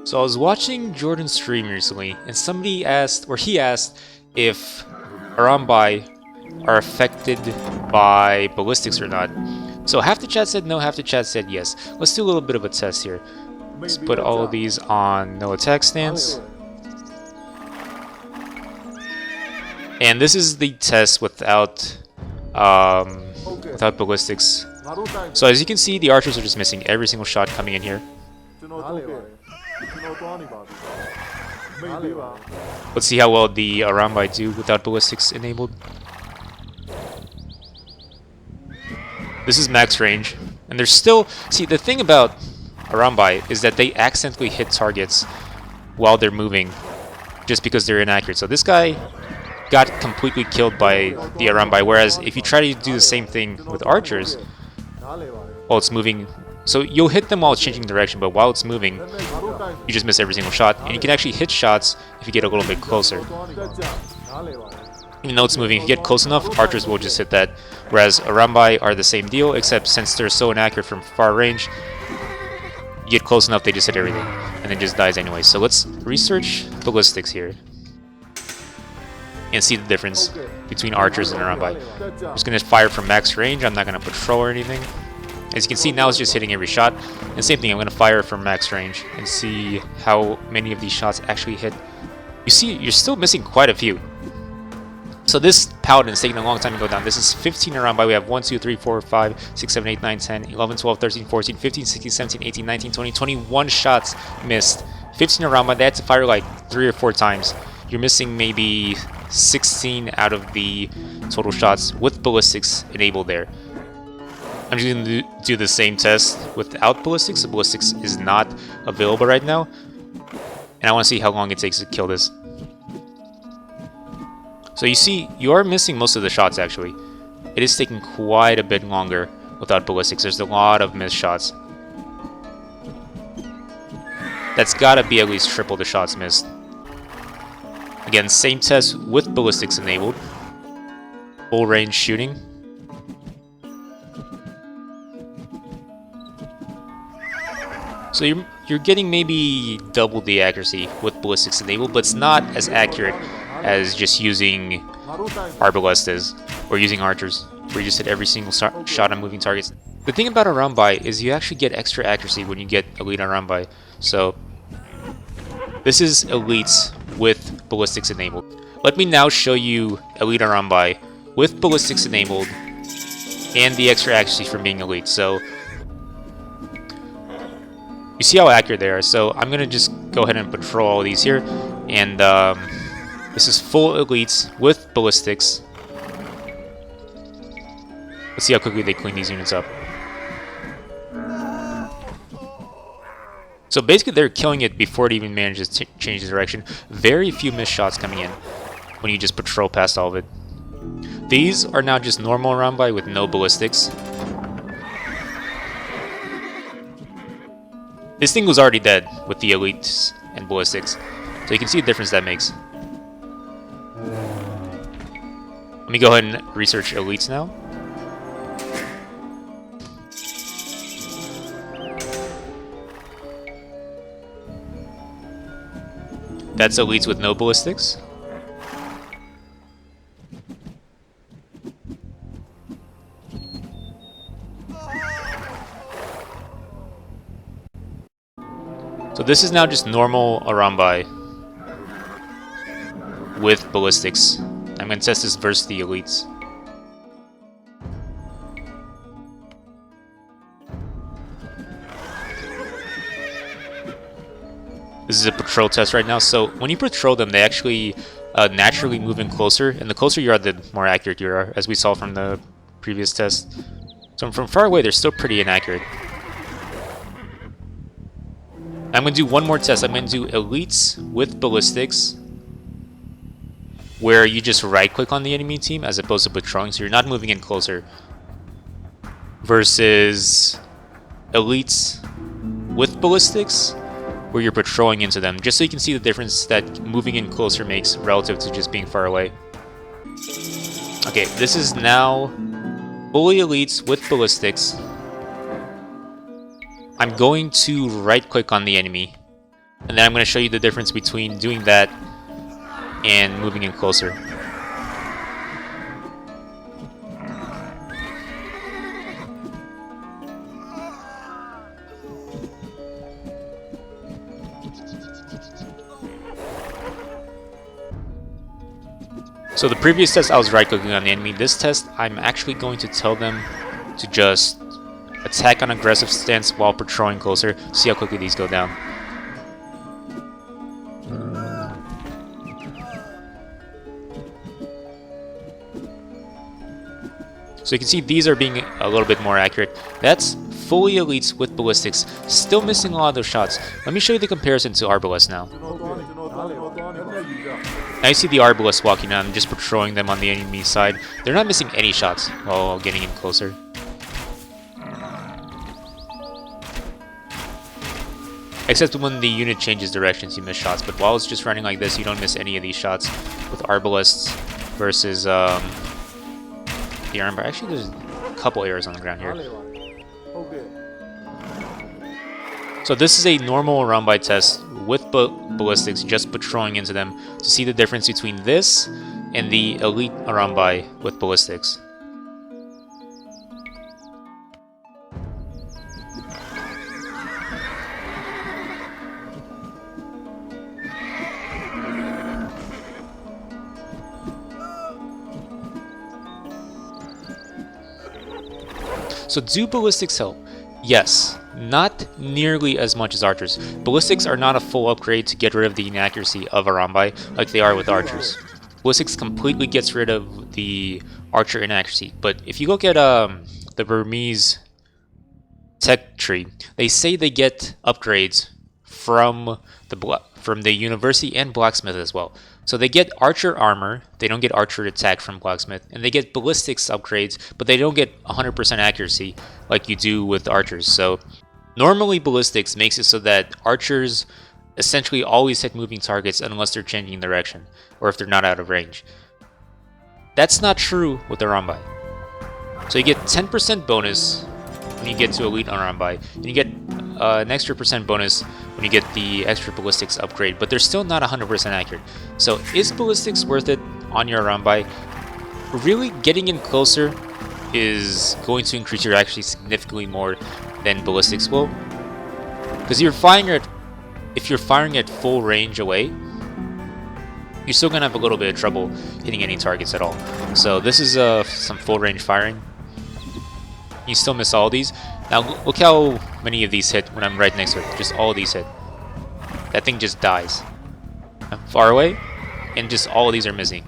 So I was watching Jordan's stream recently, and somebody asked, or he asked, if Arambai are affected by ballistics or not. So half the chat said no, half the chat said yes. Let's do a little bit of a test here. Let's put all of these on no attack stance. And this is the test without ballistics. So as you can see, the archers are just missing every single shot coming in here. Let's see how well the Arambai do without ballistics enabled. This is max range, and there's still... See, the thing about Arambai is that they accidentally hit targets while they're moving, just because they're inaccurate. So this guy got completely killed by the Arambai, whereas if you try to do the same thing with archers, while it's moving... So you'll hit them while it's changing direction, but while it's moving, you just miss every single shot. And you can actually hit shots if you get a little bit closer. Even though it's moving, if you get close enough, archers will just hit that. Whereas Arambai are the same deal, except since they're so inaccurate from far range, you get close enough, they just hit everything. And then just dies anyway. So let's research ballistics here. And see the difference between archers and Arambai. I'm just going to fire from max range, I'm not going to patrol or anything. As you can see, now it's just hitting every shot. And same thing, I'm going to fire from max range and see how many of these shots actually hit. You see, you're still missing quite a few. So this paladin is taking a long time to go down. This is 15 Arambai. We have 1, 2, 3, 4, 5, 6, 7, 8, 9, 10, 11, 12, 13, 14, 15, 16, 17, 18, 19, 20, 21 shots missed. 15 Arambai, they had to fire like 3 or 4 times. You're missing maybe 16 out of the total shots with ballistics enabled there. I'm just going to do the same test without ballistics. The ballistics is not available right now. And I want to see how long it takes to kill this. So you see, you are missing most of the shots actually. It is taking quite a bit longer without ballistics. There's a lot of missed shots. That's got to be at least triple the shots missed. Again, same test with ballistics enabled. Full range shooting. So you're getting maybe double the accuracy with ballistics enabled, but it's not as accurate as just using arbalestas or using archers, where you just hit every single shot on moving targets. The thing about Arambai is you actually get extra accuracy when you get elite Arambai. So this is elites with ballistics enabled. Let me now show you elite Arambai with ballistics enabled and the extra accuracy from being elite. So you see how accurate they are. So I'm going to just go ahead and patrol all these here. And this is full elites with ballistics. Let's see how quickly they clean these units up. So basically they're killing it before it even manages to change the direction. Very few missed shots coming in when you just patrol past all of it. These are now just normal Arambai with no ballistics. This thing was already dead with the elites and ballistics, so you can see the difference that makes. Let me go ahead and research elites now. That's elites with no ballistics. So this is now just normal Arambai with ballistics. I'm going to test this versus the elites. This is a patrol test right now. So when you patrol them, they actually naturally move in closer. And the closer you are, the more accurate you are, as we saw from the previous test. So from far away, they're still pretty inaccurate. I'm going to do one more test. I'm going to do elites with ballistics, where you just right-click on the enemy team as opposed to patrolling, so you're not moving in closer, versus elites with ballistics, where you're patrolling into them, just so you can see the difference that moving in closer makes relative to just being far away. Okay, this is now fully elites with ballistics. I'm going to right-click on the enemy And then I'm going to show you the difference between doing that and moving in closer. So the previous test I was right-clicking on the enemy. This test I'm actually going to tell them to just attack on aggressive stance while patrolling closer. See how quickly these go down. So you can see these are being a little bit more accurate. That's fully elites with ballistics, still missing a lot of those shots. Let me show you the comparison to Arbalest now. Now you see the Arbalest walking down, just patrolling them on the enemy side. They're not missing any shots while getting in closer. Except when the unit changes directions, you miss shots. But while it's just running like this, you don't miss any of these shots with Arbalests versus the Arambai. Actually, there's a couple errors on the ground here. So this is a normal Arambai test with ballistics, just patrolling into them to see the difference between this and the elite Arambai with ballistics. So do ballistics help? Yes, not nearly as much as archers. Ballistics are not a full upgrade to get rid of the inaccuracy of Arambai like they are with archers. Ballistics completely gets rid of the archer inaccuracy. But if you look at the Burmese tech tree, they say they get upgrades from the university and blacksmith as well. So they get archer armor, they don't get archer attack from blacksmith, and they get ballistics upgrades, but they don't get 100% accuracy like you do with archers. So normally ballistics makes it so that archers essentially always hit moving targets unless they're changing direction or if they're not out of range. That's not true with Arambai. So you get 10% bonus when you get to elite Arambai, and you get an extra % bonus when you get the extra ballistics upgrade, but they're still not 100% accurate. So is ballistics worth it on your Arambai? Really, getting in closer is going to increase your accuracy significantly more than ballistics will, because if you're firing at full range away, you're still gonna have a little bit of trouble hitting any targets at all. So this is some full range firing. You still miss all these. Now look how many of these hit when I'm right next to it. Just all of these hit. That thing just dies. I'm far away, and just all of these are missing.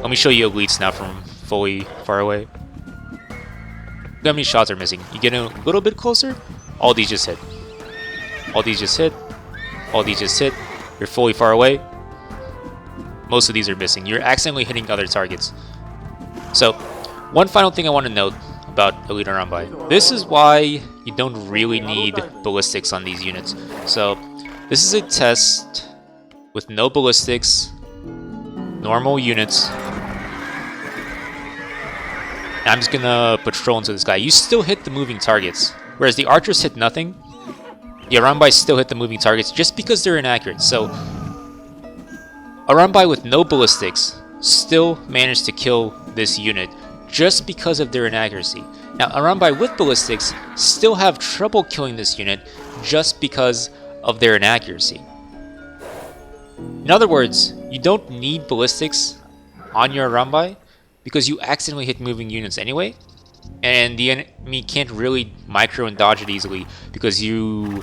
Let me show you elites now from fully far away. Look how many shots are missing. You get a little bit closer, all these just hit. All these just hit. All these just hit. You're fully far away. Most of these are missing. You're accidentally hitting other targets. So, one final thing I want to note about Elite Arambai. This is why you don't really need ballistics on these units. So, this is a test with no ballistics, normal units. I'm just gonna patrol into this guy. You still hit the moving targets, whereas the archers hit nothing. The Arambai still hit the moving targets just because they're inaccurate. So, Arambai with no ballistics still managed to kill this unit just because of their inaccuracy. Now, Arambai with ballistics still have trouble killing this unit just because of their inaccuracy. In other words, you don't need ballistics on your Arambai because you accidentally hit moving units anyway, and the enemy can't really micro and dodge it easily because you're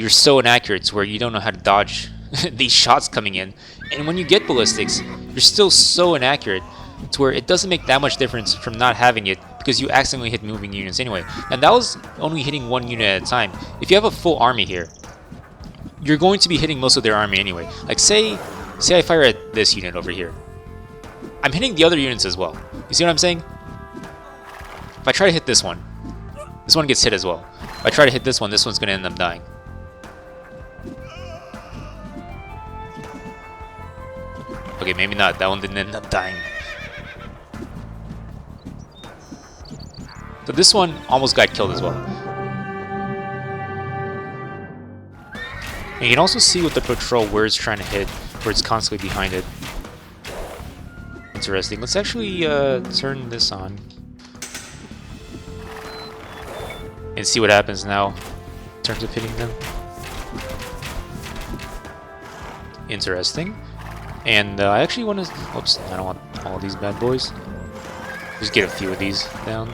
so inaccurate to where you don't know how to dodge these shots coming in. And when you get ballistics, you're still so inaccurate to where it doesn't make that much difference from not having it because you accidentally hit moving units anyway. And that was only hitting one unit at a time. If you have a full army here, you're going to be hitting most of their army anyway. Like say I fire at this unit over here. I'm hitting the other units as well. You see what I'm saying? If I try to hit this one gets hit as well. If I try to hit this one's going to end up dying. Okay, maybe not. That one didn't end up dying. So this one almost got killed as well. And you can also see with the patrol where it's trying to hit, where it's constantly behind it. Interesting. Let's actually turn this on and see what happens now in terms of hitting them. Interesting. And I actually want to... Oops, I don't want all these bad boys. Just get a few of these down.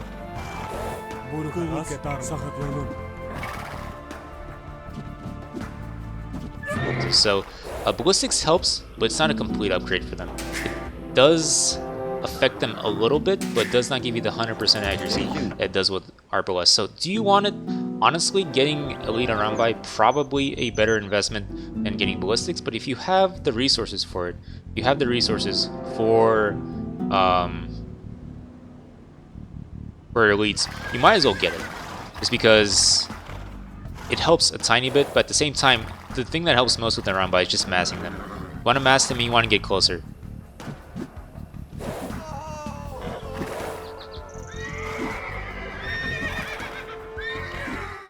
So, ballistics helps, but it's not a complete upgrade for them. It does affect them a little bit, but does not give you the 100% accuracy that it does with Arbalest. So, do you want it? Honestly, getting Elite Arambai probably a better investment than getting ballistics, but if you have the resources for it, you have the resources for elites, you might as well get it. Just because it helps a tiny bit, but at the same time, the thing that helps most with the Arambai is just massing them. You want to mass them, you want to get closer.